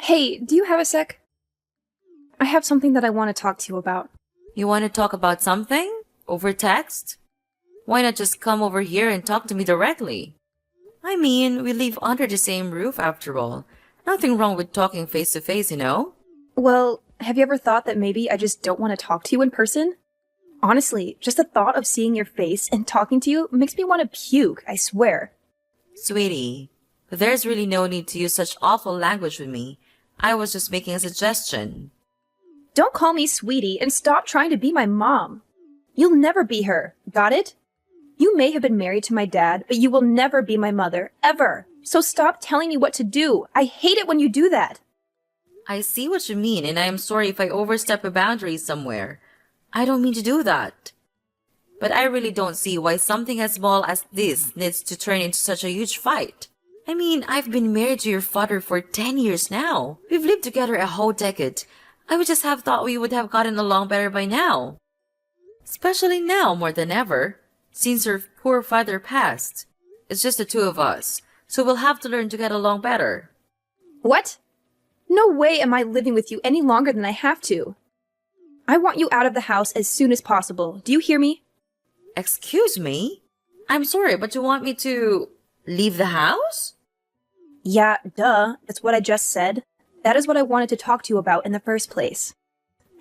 Hey, do you have a sec? I have something that I want to talk to you about. You want to talk about something? Over text? Why not just come over here and talk to me directly? I mean, we live under the same roof after all. Nothing wrong with talking face to face, you know? Well, have you ever thought that maybe I just don't want to talk to you in person? Honestly, just the thought of seeing your face and talking to you makes me want to puke, I swear. Sweetie, there's really no need to use such awful language with me. I was just making a suggestion. Don't call me sweetie and stop trying to be my mom. You'll never be her, got it? You may have been married to my dad, but you will never be my mother, ever. So stop telling me what to do. I hate it when you do that. I see what you mean, and I am sorry if I overstep a boundary somewhere. I don't mean to do that. But I really don't see why something as small as this needs to turn into such a huge fight. I mean, I've been married to your father for 10 years now. We've lived together a whole decade. I would just have thought we would have gotten along better by now. Especially now more than ever, since your poor father passed. It's just the two of us, so we'll have to learn to get along better. What? No way am I living with you any longer than I have to. I want you out of the house as soon as possible. Do you hear me? Excuse me? I'm sorry, but you want me to leave the house? Yeah, duh. That's what I just said. That is what I wanted to talk to you about in the first place.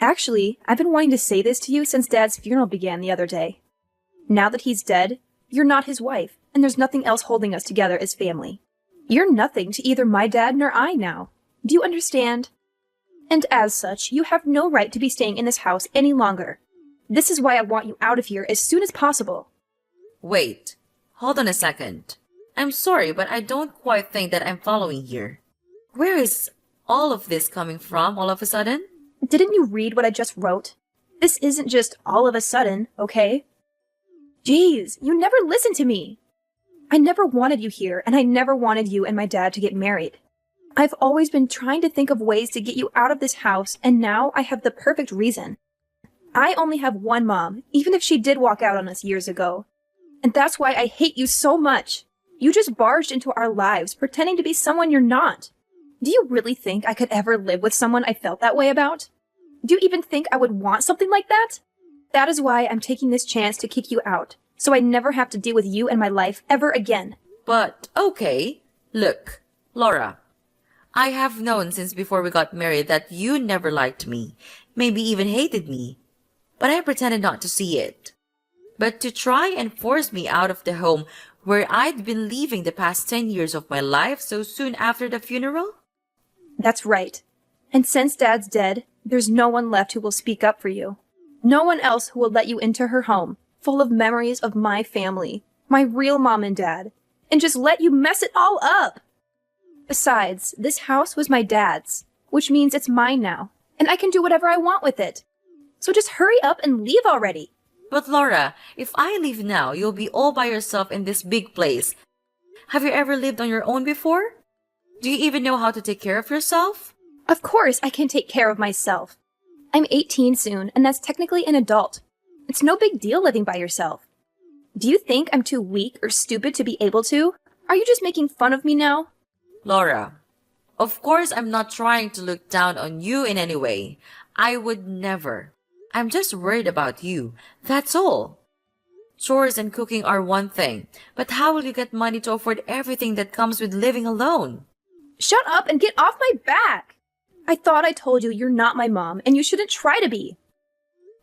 Actually, I've been wanting to say this to you since Dad's funeral began the other day. Now that he's dead, you're not his wife, and there's nothing else holding us together as family. You're nothing to either my dad nor I now. Do you understand? And as such, you have no right to be staying in this house any longer. This is why I want you out of here as soon as possible. Wait, hold on a second. I'm sorry, but I don't quite think that I'm following here. Where is all of this coming from all of a sudden? Didn't you read what I just wrote? This isn't just all of a sudden, okay? Jeez, you never listen to me. I never wanted you here, and I never wanted you and my dad to get married. I've always been trying to think of ways to get you out of this house, and now I have the perfect reason. I only have one mom, even if she did walk out on us years ago. And that's why I hate you so much. You just barged into our lives, pretending to be someone you're not. Do you really think I could ever live with someone I felt that way about? Do you even think I would want something like that? That is why I'm taking this chance to kick you out, so I never have to deal with you and my life ever again. But, okay. Look, Laura, I have known since before we got married that you never liked me, maybe even hated me. But I pretended not to see it. But to try and force me out of the home where I'd been living the past 10 years of my life so soon after the funeral? That's right. And since Dad's dead, there's no one left who will speak up for you. No one else who will let you into her home, full of memories of my family, my real mom and dad, and just let you mess it all up. Besides, this house was my dad's, which means it's mine now, and I can do whatever I want with it. So just hurry up and leave already. But Laura, if I leave now, you'll be all by yourself in this big place. Have you ever lived on your own before? Do you even know how to take care of yourself? Of course I can take care of myself. I'm 18 soon, and that's technically an adult. It's no big deal living by yourself. Do you think I'm too weak or stupid to be able to? Are you just making fun of me now? Laura, of course I'm not trying to look down on you in any way. I would never. I'm just worried about you. That's all. Chores and cooking are one thing, but how will you get money to afford everything that comes with living alone? Shut up and get off my back! I thought I told you you're not my mom, and you shouldn't try to be.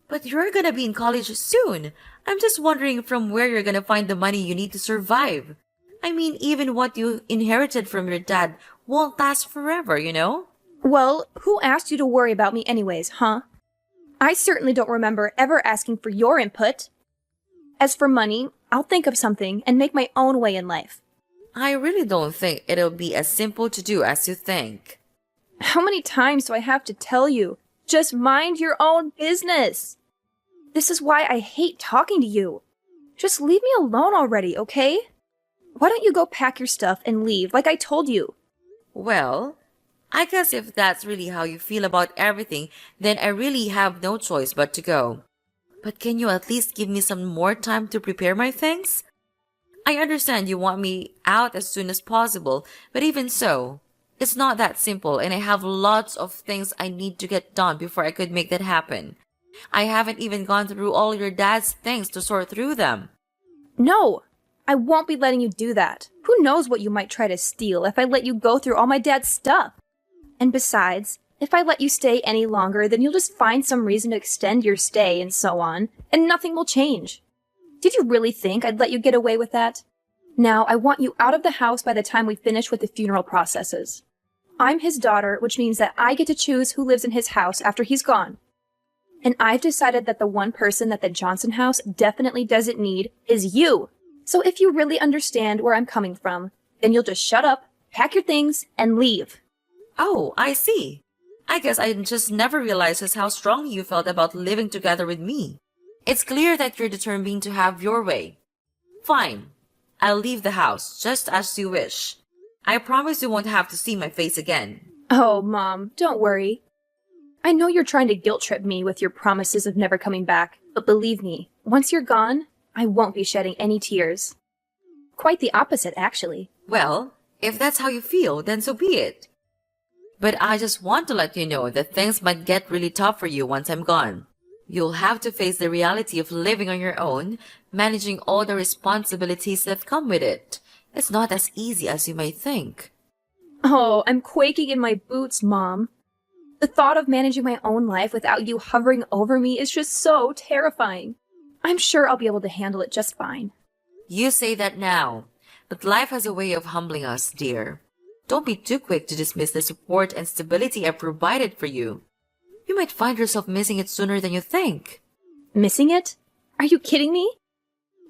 But you're gonna be in college soon. I'm just wondering from where you're gonna find the money you need to survive. I mean, even what you inherited from your dad won't last forever, you know? Well, who asked you to worry about me anyways, huh? I certainly don't remember ever asking for your input. As for money, I'll think of something and make my own way in life. I really don't think it'll be as simple to do as you think. How many times do I have to tell you? Just mind your own business. This is why I hate talking to you. Just leave me alone already, okay? Why don't you go pack your stuff and leave like I told you? Well, I guess if that's really how you feel about everything, then I really have no choice but to go. But can you at least give me some more time to prepare my things? I understand you want me out as soon as possible, but even so, It's not that simple, and I have lots of things I need to get done before I could make that happen. I haven't even gone through all your dad's things to sort through them. No, I won't be letting you do that. Who knows what you might try to steal if I let you go through all my dad's stuff? And besides, if I let you stay any longer, then you'll just find some reason to extend your stay and so on, and nothing will change. Did you really think I'd let you get away with that? Now, I want you out of the house by the time we finish with the funeral processes. I'm his daughter, which means that I get to choose who lives in his house after he's gone. And I've decided that the one person that the Johnson house definitely doesn't need is you. So if you really understand where I'm coming from, then you'll just shut up, pack your things, and leave. Oh, I see. I guess I just never realized just how strongly you felt about living together with me. It's clear that you're determined to have your way. Fine. I'll leave the house, just as you wish. I promise you won't have to see my face again. Oh, Mom, don't worry. I know you're trying to guilt trip me with your promises of never coming back, but believe me, once you're gone, I won't be shedding any tears. Quite the opposite, actually. Well, if that's how you feel, then so be it. But I just want to let you know that things might get really tough for you once I'm gone. You'll have to face the reality of living on your own, managing all the responsibilities that come with it. It's not as easy as you might think. Oh, I'm quaking in my boots, Mom. The thought of managing my own life without you hovering over me is just so terrifying. I'm sure I'll be able to handle it just fine. You say that now, but life has a way of humbling us, dear. Don't be too quick to dismiss the support and stability I've provided for you. You might find yourself missing it sooner than you think. Missing it? Are you kidding me?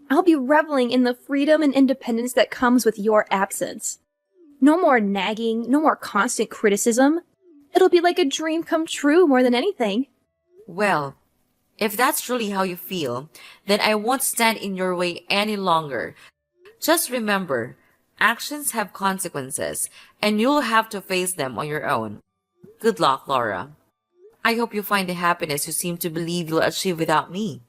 I'll be reveling in the freedom and independence that comes with your absence. No more nagging, no more constant criticism. It'll be like a dream come true more than anything. Well, if that's truly how you feel, then I won't stand in your way any longer. Just remember, actions have consequences, and you'll have to face them on your own. Good luck, Laura. I hope you find the happiness you seem to believe you'll achieve without me.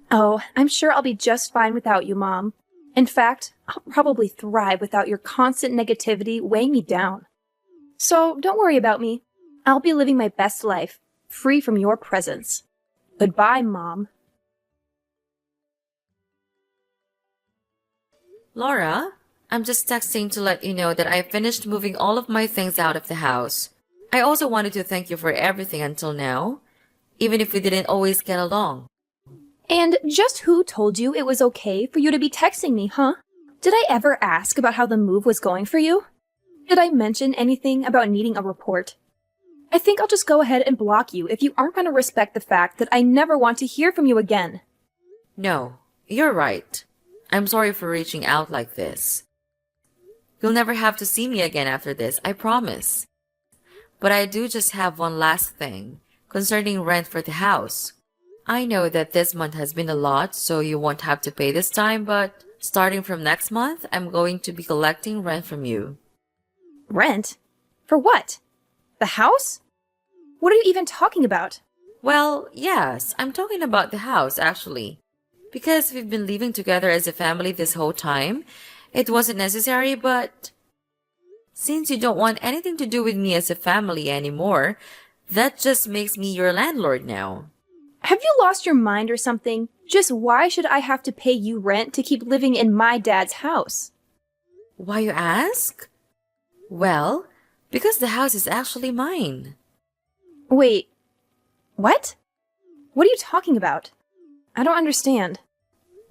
Oh, I'm sure I'll be just fine without you, Mom. In fact, I'll probably thrive without your constant negativity weighing me down. So don't worry about me. I'll be living my best life, free from your presence. Goodbye, Mom. Laura, I'm just texting to let you know that I finished moving all of my things out of the house. I also wanted to thank you for everything until now, even if we didn't always get along. And just who told you it was okay for you to be texting me, huh? Did I ever ask about how the move was going for you? Did I mention anything about needing a report? I think I'll just go ahead and block you if you aren't going to respect the fact that I never want to hear from you again. No, you're right. I'm sorry for reaching out like this. You'll never have to see me again after this, I promise. But I do just have one last thing concerning rent for the house. I know that this month has been a lot, so you won't have to pay this time, but starting from next month, I'm going to be collecting rent from you. Rent? For what? The house? What are you even talking about? Well, yes, I'm talking about the house, actually. Because we've been living together as a family this whole time, it wasn't necessary, but since you don't want anything to do with me as a family anymore, that just makes me your landlord now. Have you lost your mind or something? Just why should I have to pay you rent to keep living in my dad's house? Why, you ask? Well, because the house is actually mine. Wait, what? What are you talking about? I don't understand.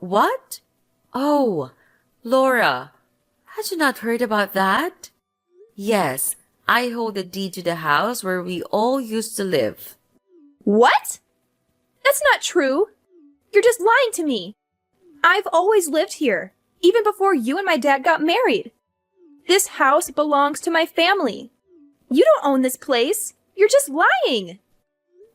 What? Oh, Laura, had you not heard about that? Yes, I hold the deed to the house where we all used to live. What? That's not true. You're just lying to me. I've always lived here, even before you and my dad got married. This house belongs to my family. You don't own this place. You're just lying.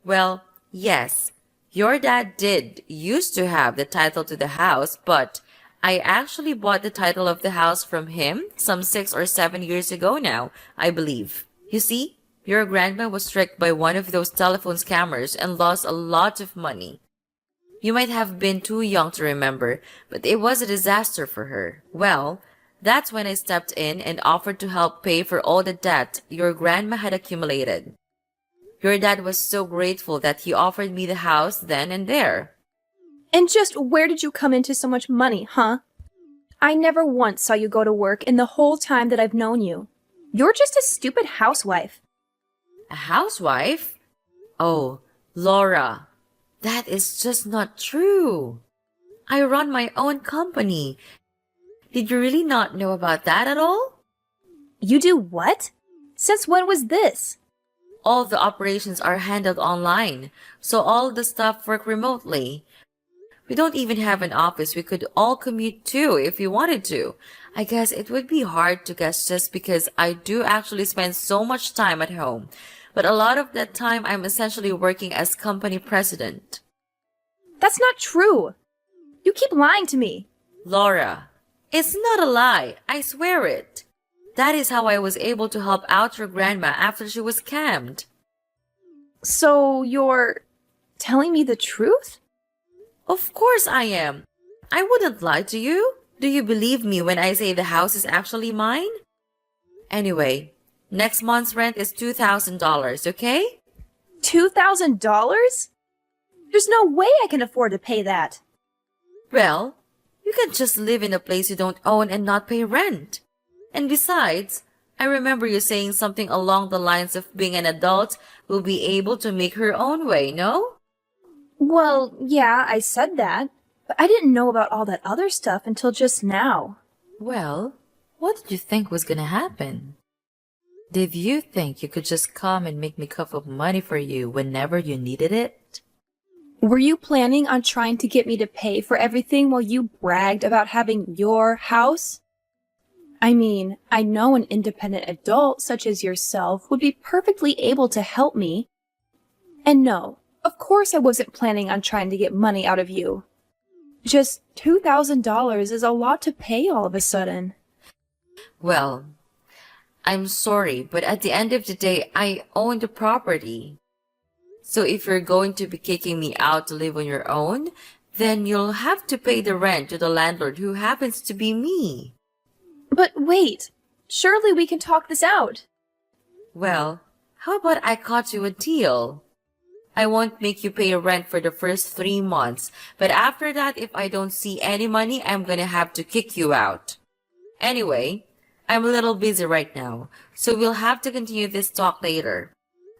Well, yes, your dad did used to have the title to the house, but I actually bought the title of the house from him some 6 or 7 years ago now, I believe. You see, your grandma was tricked by one of those telephone scammers and lost a lot of money. You might have been too young to remember, but it was a disaster for her. Well, That's when I stepped in and offered to help pay for all the debt your grandma had accumulated. Your dad was so grateful that he offered me the house then and there. And just where did you come into so much money, huh? I never once saw you go to work in the whole time that I've known you. You're just a stupid housewife. A housewife? Oh, Laura, that is just not true. I run my own company. Did you really not know about that at all? You do what? Since when was this? All the operations are handled online, so all the staff work remotely. We don't even have an office we could all commute to if we wanted to. I guess it would be hard to guess just because I do actually spend so much time at home. But a lot of that time I'm essentially working as company president. That's not true. You keep lying to me. Laura, it's not a lie. I swear it. That is how I was able to help out your grandma after she was scammed. So you're telling me the truth? Of course I am. I wouldn't lie to you. Do you believe me when I say the house is actually mine? Anyway, next month's rent is $2,000, okay? $2,000? There's no way I can afford to pay that. Well, you can just live in a place you don't own and not pay rent. And besides, I remember you saying something along the lines of being an adult will be able to make her own way, no? Well, yeah, I said that, but I didn't know about all that other stuff until just now. Well, what did you think was gonna happen? Did you think you could just come and make me cup of money for you whenever you needed it? Were you planning on trying to get me to pay for everything while you bragged about having your house? I mean, I know an independent adult such as yourself would be perfectly able to help me. And no, of course I wasn't planning on trying to get money out of you. Just $2,000 is a lot to pay all of a sudden. Well, I'm sorry, but at the end of the day, I own the property. So if you're going to be kicking me out to live on your own, then you'll have to pay the rent to the landlord who happens to be me. But wait, surely we can talk this out. Well, how about I cut you a deal? I won't make you pay rent for the first 3 months, but after that, if I don't see any money, I'm gonna have to kick you out. Anyway, I'm a little busy right now, so we'll have to continue this talk later.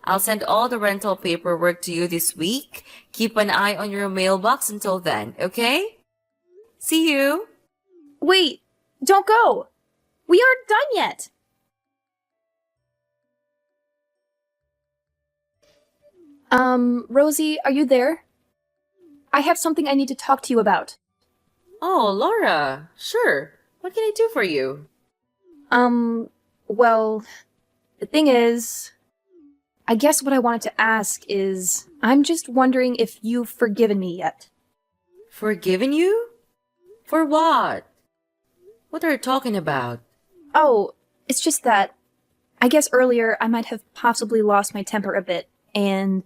I'll send all the rental paperwork to you this week. Keep an eye on your mailbox until then, okay? See you! Wait, don't go! We aren't done yet! Rosie, are you there? I have something I need to talk to you about. Oh, Laura, sure. What can I do for you? Well, the thing is, I guess what I wanted to ask is, I'm just wondering if you've forgiven me yet. Forgiven you? For what? What are you talking about? Oh, it's just that, I guess earlier I might have possibly lost my temper a bit, and,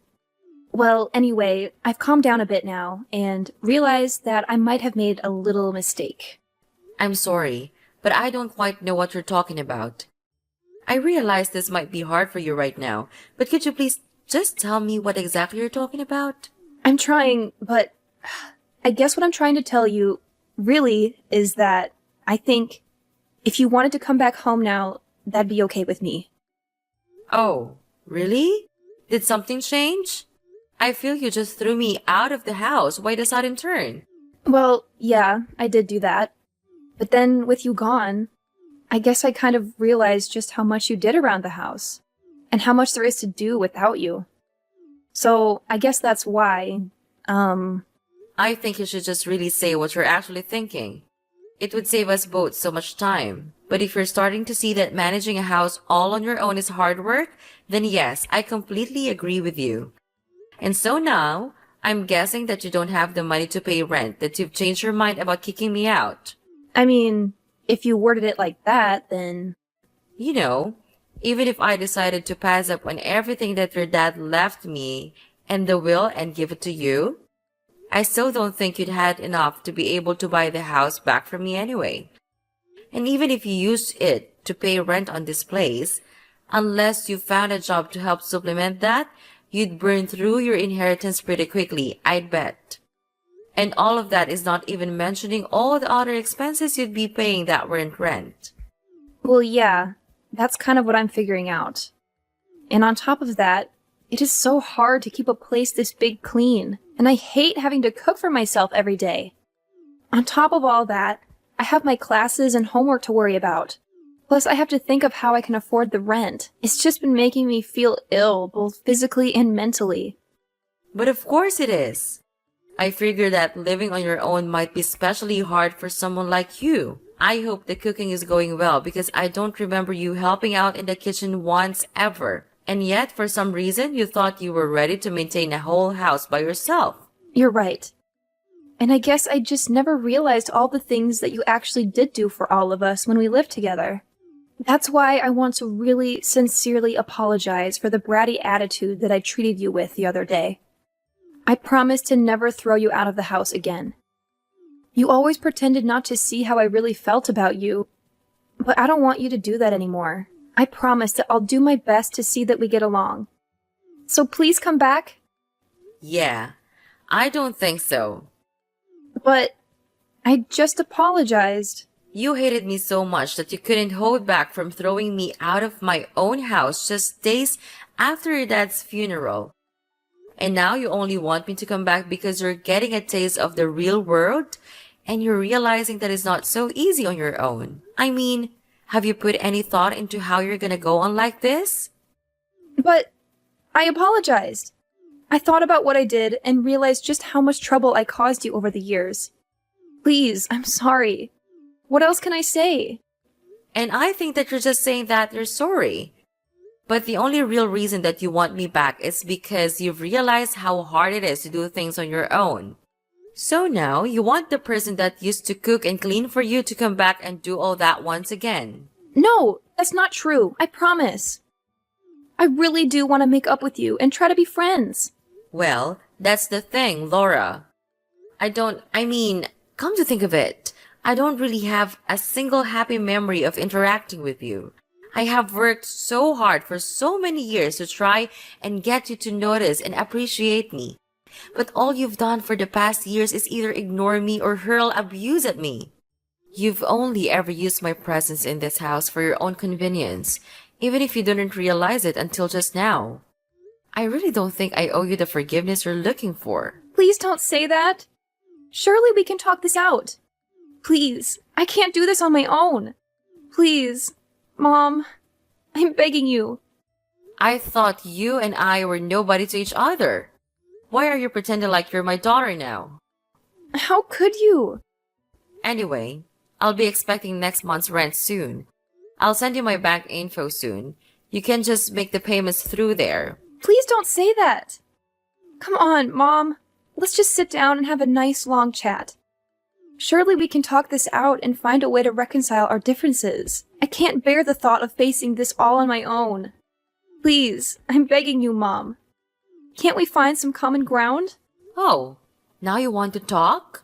well, anyway, I've calmed down a bit now, and realized that I might have made a little mistake. I'm sorry, but I don't quite know what you're talking about. I realize this might be hard for you right now, but could you please just tell me what exactly you're talking about? I'm trying, but I guess what I'm trying to tell you, really, is that I think if you wanted to come back home now, that'd be okay with me. Oh, really? Did something change? I feel you just threw me out of the house. Why the sudden turn? Well, yeah, I did do that. But then, with you gone, I guess I kind of realized just how much you did around the house, and how much there is to do without you. So, I guess that's why, I think you should just really say what you're actually thinking. It would save us both so much time. But if you're starting to see that managing a house all on your own is hard work, then yes, I completely agree with you. And so now, I'm guessing that you don't have the money to pay rent, that you've changed your mind about kicking me out. I mean, if you worded it like that, then... You know, even if I decided to pass up on everything that your dad left me and the will and give it to you, I still don't think you'd had enough to be able to buy the house back from me anyway. And even if you used it to pay rent on this place, unless you found a job to help supplement that, you'd burn through your inheritance pretty quickly, I'd bet. And all of that is not even mentioning all the other expenses you'd be paying that weren't rent. Well, yeah, that's kind of what I'm figuring out. And on top of that, it is so hard to keep a place this big clean, and I hate having to cook for myself every day. On top of all that, I have my classes and homework to worry about. Plus, I have to think of how I can afford the rent. It's just been making me feel ill, both physically and mentally. But of course it is. I figure that living on your own might be especially hard for someone like you. I hope the cooking is going well because I don't remember you helping out in the kitchen once ever. And yet, for some reason, you thought you were ready to maintain a whole house by yourself. You're right. And I guess I just never realized all the things that you actually did do for all of us when we lived together. That's why I want to really sincerely apologize for the bratty attitude that I treated you with the other day. I promise to never throw you out of the house again. You always pretended not to see how I really felt about you, but I don't want you to do that anymore. I promise that I'll do my best to see that we get along. So please come back. Yeah, I don't think so. But I just apologized. You hated me so much that you couldn't hold back from throwing me out of my own house just days after your dad's funeral. And now you only want me to come back because you're getting a taste of the real world and you're realizing that it's not so easy on your own. I mean, have you put any thought into how you're gonna go on like this? But I apologized. I thought about what I did and realized just how much trouble I caused you over the years. Please, I'm sorry. What else can I say? And I think that you're just saying that you're sorry. But the only real reason that you want me back is because you've realized how hard it is to do things on your own. So now you want the person that used to cook and clean for you to come back and do all that once again. No, that's not true. I promise. I really do want to make up with you and try to be friends. Well, that's the thing, Laura. Come to think of it, I don't really have a single happy memory of interacting with you. I have worked so hard for so many years to try and get you to notice and appreciate me. But all you've done for the past years is either ignore me or hurl abuse at me. You've only ever used my presence in this house for your own convenience, even if you didn't realize it until just now. I really don't think I owe you the forgiveness you're looking for. Please don't say that. Surely we can talk this out. Please, I can't do this on my own. Please, Mom, I'm begging you. I thought you and I were nobody to each other. Why are you pretending like you're my daughter now? How could you? Anyway, I'll be expecting next month's rent soon. I'll send you my bank info soon. You can just make the payments through there. Please don't say that. Come on, Mom. Let's just sit down and have a nice long chat. Surely we can talk this out and find a way to reconcile our differences. I can't bear the thought of facing this all on my own. Please, I'm begging you, Mom. Can't we find some common ground? Oh, now you want to talk?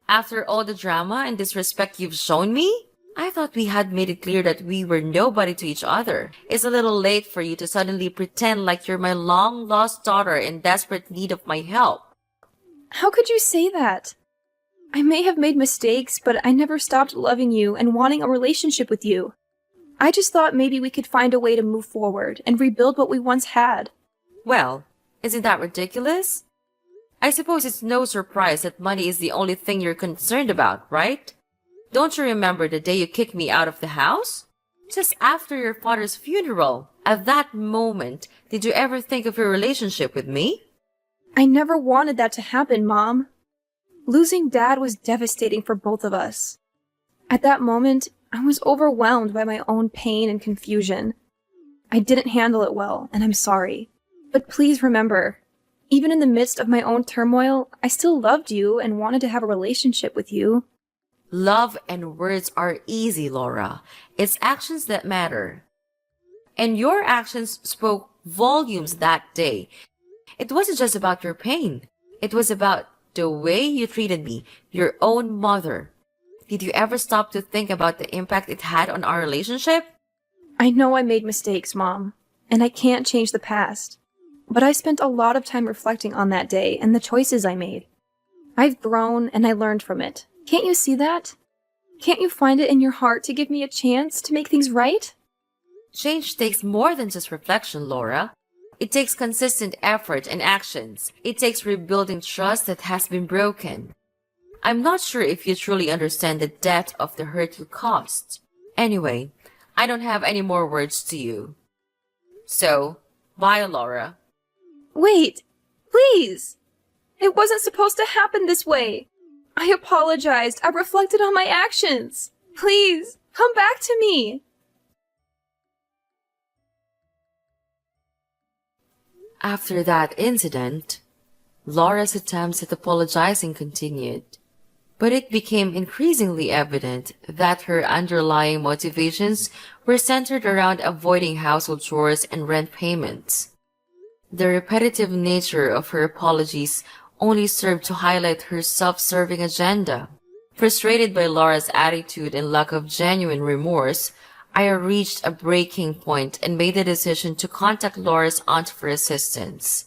After all the drama and disrespect you've shown me? I thought we had made it clear that we were nobody to each other. It's a little late for you to suddenly pretend like you're my long-lost daughter in desperate need of my help. How could you say that? I may have made mistakes, but I never stopped loving you and wanting a relationship with you. I just thought maybe we could find a way to move forward and rebuild what we once had. Well, isn't that ridiculous? I suppose it's no surprise that money is the only thing you're concerned about, right? Don't you remember the day you kicked me out of the house? Just after your father's funeral. At that moment, did you ever think of your relationship with me? I never wanted that to happen, Mom. Losing Dad was devastating for both of us. At that moment, I was overwhelmed by my own pain and confusion. I didn't handle it well, and I'm sorry. But please remember, even in the midst of my own turmoil, I still loved you and wanted to have a relationship with you. Love and words are easy, Laura. It's actions that matter. And your actions spoke volumes that day. It wasn't just about your pain. It was about the way you treated me, your own mother. Did you ever stop to think about the impact it had on our relationship? I know I made mistakes, Mom, and I can't change the past. But I spent a lot of time reflecting on that day and the choices I made. I've grown and I learned from it. Can't you see that? Can't you find it in your heart to give me a chance to make things right? Change takes more than just reflection, Laura. It takes consistent effort and actions. It takes rebuilding trust that has been broken. I'm not sure if you truly understand the depth of the hurt you caused. Anyway, I don't have any more words to you. So, bye, Laura. Wait, please! It wasn't supposed to happen this way. I apologized. I reflected on my actions. Please, come back to me. After that incident, Laura's attempts at apologizing continued, but it became increasingly evident that her underlying motivations were centered around avoiding household chores and rent payments. The repetitive nature of her apologies only served to highlight her self-serving agenda. Frustrated by Laura's attitude and lack of genuine remorse, I reached a breaking point and made the decision to contact Laura's aunt for assistance.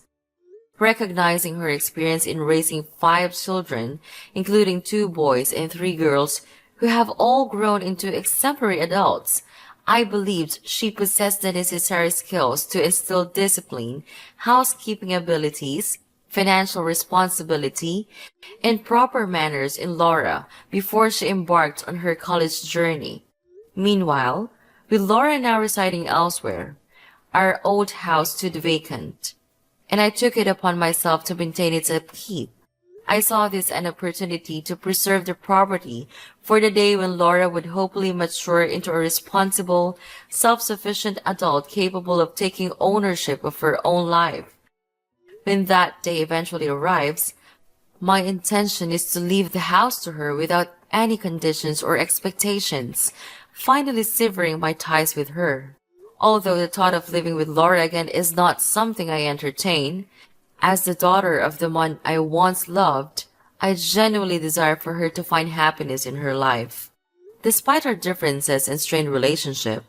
Recognizing her experience in raising 5 children, including 2 boys and 3 girls, who have all grown into exemplary adults, I believed she possessed the necessary skills to instill discipline, housekeeping abilities, financial responsibility, and proper manners in Laura before she embarked on her college journey. Meanwhile, with Laura now residing elsewhere, our old house stood vacant, and I took it upon myself to maintain its upkeep. I saw this an opportunity to preserve the property for the day when Laura would hopefully mature into a responsible, self-sufficient adult capable of taking ownership of her own life. When that day eventually arrives, my intention is to leave the house to her without any conditions or expectations, finally severing my ties with her. Although the thought of living with Laura again is not something I entertain, as the daughter of the man I once loved, I genuinely desire for her to find happiness in her life. Despite our differences and strained relationship,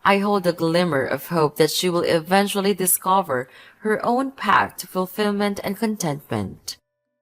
I hold a glimmer of hope that she will eventually discover her own path to fulfillment and contentment.